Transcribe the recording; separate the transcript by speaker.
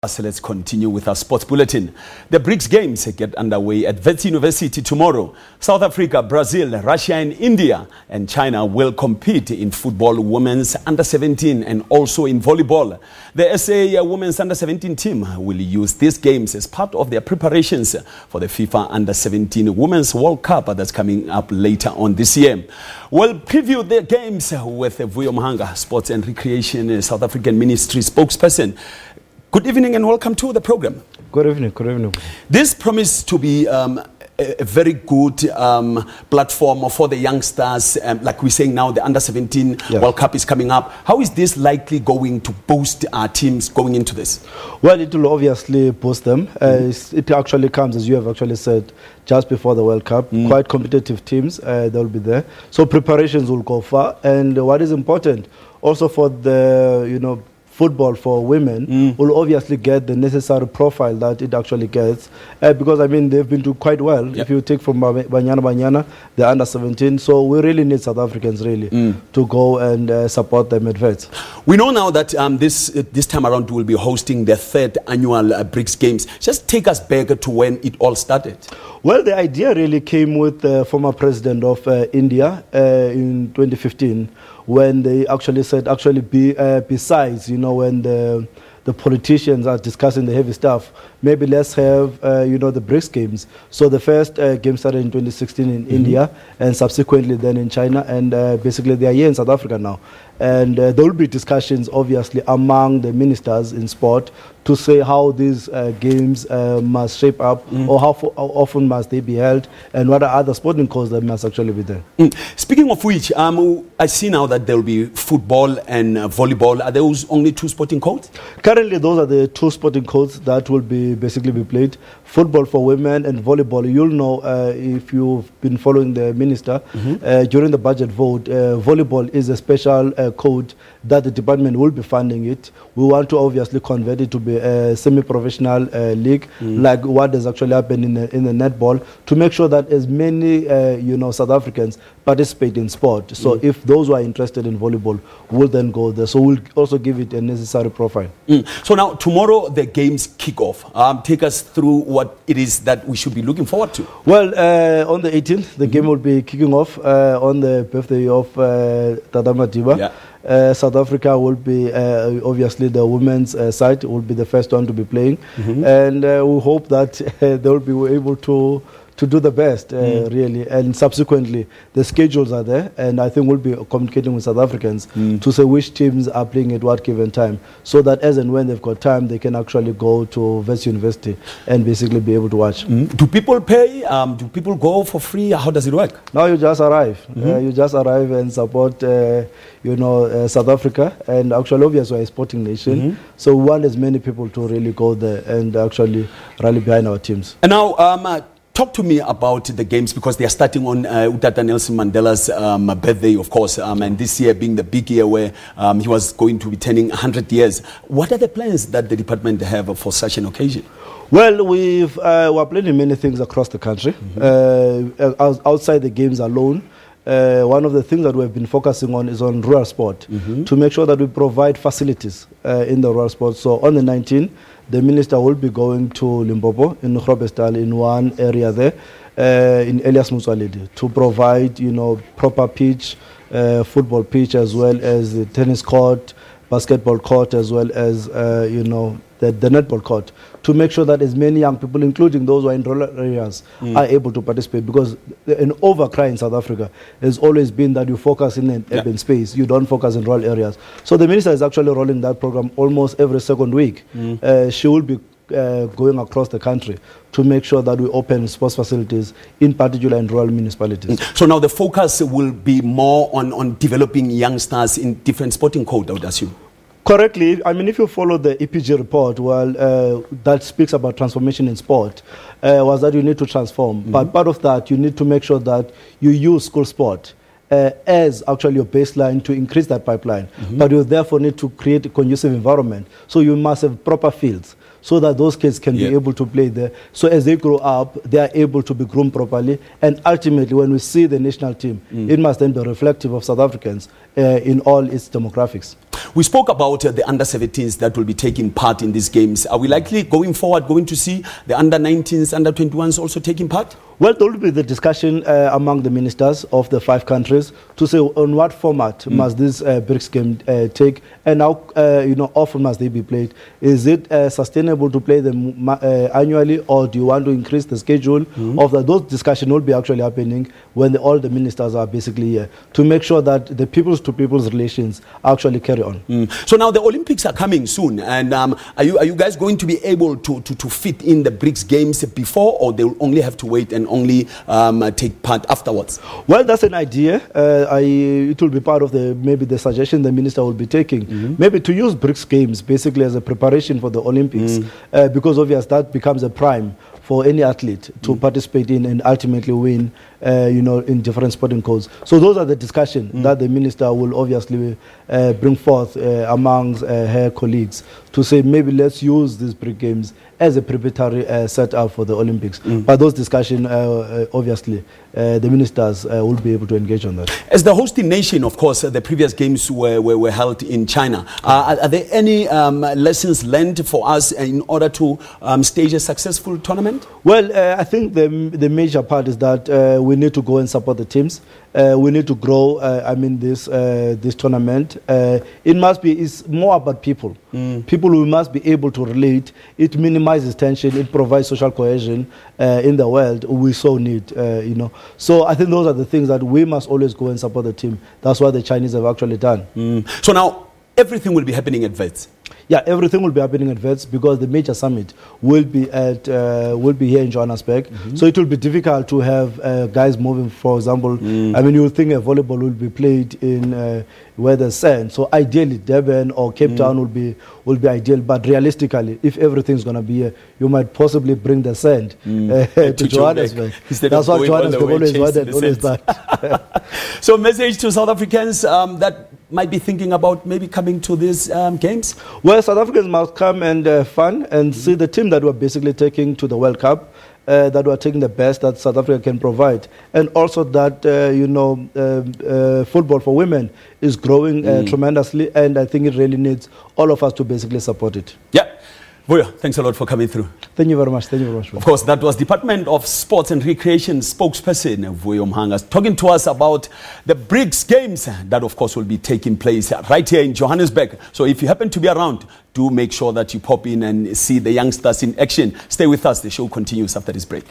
Speaker 1: So let's continue with our sports bulletin. The BRICS Games get underway at Wits University tomorrow. South Africa, Brazil, Russia and India and China will compete in football, women's under-17 and also in volleyball. The SA women's under-17 team will use these games as part of their preparations for the FIFA under-17 Women's World Cup that's coming up later on this year. We'll preview the games with Vuyo, Mhaga, Sports and Recreation South African Ministry spokesperson. Good evening and welcome to the program.
Speaker 2: Good evening, good evening.
Speaker 1: This promises to be a very good platform for the youngsters. Like we're saying now, the Under-17 World Cup is coming up. How is this likely going to boost our teams going into this?
Speaker 2: Well, it will obviously boost them. It actually comes, as you have actually said, just before the World Cup. Quite competitive teams, they'll be there. So preparations will go far. And what is important, also for the, football for women will obviously get the necessary profile that it actually gets because I mean they've been doing quite well. If you take from Banyana, they're under-17, so we really need South Africans really to go and support them at Wits.
Speaker 1: We know now that this time around we'll be hosting the 3rd annual BRICS Games. Just take us back to when it all started.
Speaker 2: Well, the idea really came with the former president of India in 2015, when they actually said, besides, when the politicians are discussing the heavy stuff, maybe let's have, the BRICS Games. So the first game started in 2016 in India, and subsequently then in China, and basically they are here in South Africa now. And there will be discussions, obviously, among the ministers in sport to say how these games must shape up, or how often must they be held, and what are other sporting codes that must actually be there.
Speaker 1: Speaking of which, I see now that there will be football and volleyball. Are those only 2 sporting codes?
Speaker 2: Currently, those are the 2 sporting codes that will be basically be played. Football for women and volleyball. You'll know if you've been following the minister during the budget vote. Volleyball is a special code that the department will be funding it. We want to obviously convert it to be a semi-professional league, like what has actually happened in the netball, to make sure that as many South Africans participate in sport. So if those who are interested in volleyball will then go there. So we'll also give it a necessary profile.
Speaker 1: So now tomorrow the games kick off. Take us through what it is that we should be looking forward to.
Speaker 2: Well, on the 18th, the game will be kicking off on the birthday of Tata Madiba. South Africa will be, obviously the women's side will be the first one to be playing. And we hope that they will be able to do the best, really. And subsequently, the schedules are there, and I think we'll be communicating with South Africans to say which teams are playing at what given time, so that as and when they've got time, they can actually go to Wits University and basically be able to watch.
Speaker 1: Do people pay? Do people go for free? How does it work?
Speaker 2: No, you just arrive. You just arrive and support, South Africa. And actually, obviously, we're a sporting nation, so we want as many people to really go there and actually rally behind our teams.
Speaker 1: And now, talk to me about the games, because they are starting on Utata Nelson Mandela's birthday, of course, and this year being the big year where he was going to be turning 100 years. What are the plans that the department have for such an occasion?
Speaker 2: Well, we're planning many things across the country. Outside the games alone, one of the things that we've been focusing on is on rural sport, to make sure that we provide facilities in the rural sport. So on the 19th, the minister will be going to Limpopo in Groblersdal, in one area there, in Elias Motsoaledi, to provide, proper pitch, football pitch, as well as the tennis court, basketball court, as well as, the netball court, to make sure that as many young people, including those who are in rural areas, are able to participate. Because an overcry in South Africa has always been that you focus in an urban space, you don't focus in rural areas. So the minister is actually rolling that program almost every second week. She will be going across the country to make sure that we open sports facilities, in particular in rural municipalities. So now the focus will be more on developing youngsters in different sporting codes, I would assume. Correctly. I mean, if you follow the EPG report, well, that speaks about transformation in sport, was that you need to transform. But part of that, you need to make sure that you use school sport as actually your baseline to increase that pipeline. But you therefore need to create a conducive environment. So you must have proper fields, so that those kids can be able to play there. So as they grow up, they are able to be groomed properly. And ultimately, when we see the national team, it must then be reflective of South Africans in all its demographics.
Speaker 1: We spoke about the under-17s that will be taking part in these games. Are we likely going forward going to see the under-19s, under-21s also taking part?
Speaker 2: Well, there will be the discussion among the ministers of the 5 countries to say on what format must this BRICS game take, and how often must they be played. Is it sustainable to play them annually, or do you want to increase the schedule of that? Those discussions will be actually happening when all the ministers are basically here to make sure that the peoples-to-peoples relations actually carry on.
Speaker 1: So now the Olympics are coming soon, and are you guys going to be able to fit in the BRICS games before, or they will only have to wait and only take part afterwards?
Speaker 2: Well, that's an idea. It will be part of maybe the suggestion the minister will be taking. Maybe to use BRICS Games basically as a preparation for the Olympics, because obviously that becomes a prime for any athlete to participate in and ultimately win, in different sporting codes. So those are the discussions that the minister will obviously bring forth amongst her colleagues to say maybe let's use these BRICS Games as a preparatory setup for the Olympics. But those discussions, obviously, the ministers will be able to engage on that.
Speaker 1: As the hosting nation, of course, the previous games were held in China. Are there any lessons learned for us in order to stage a successful tournament?
Speaker 2: Well, I think the major part is that we need to go and support the teams. We need to grow, this tournament. It's more about people. People who must be able to relate. It minimizes tension. It provides social cohesion in the world we so need, So I think those are the things that we must always go and support the team. That's what the Chinese have actually done.
Speaker 1: So now everything will be happening at Wits.
Speaker 2: Yeah, everything will be happening at Wits because the major summit will be here in Johannesburg. So it will be difficult to have guys moving. For example, you would think a volleyball will be played in where there's sand. So ideally, Durban or Cape Town will be ideal. But realistically, if everything's going to be here, you might possibly bring the sand to Johannesburg. That's what Johannesburg always done.
Speaker 1: So, message to South Africans that might be thinking about maybe coming to these games?
Speaker 2: Well, South Africans must come and fun and see the team that we're basically taking to the World Cup, that we're taking the best that South Africa can provide. And also that, football for women is growing tremendously, and I think it really needs all of us to basically support it.
Speaker 1: Yeah. Vuyo, thanks a lot for coming through.
Speaker 2: Thank you very much. Thank you very much.
Speaker 1: Of course, that was Department of Sports and Recreation spokesperson Vuyo Mhaga talking to us about the BRICS Games that, of course, will be taking place right here in Johannesburg. So if you happen to be around, do make sure that you pop in and see the youngsters in action. Stay with us. The show continues after this break.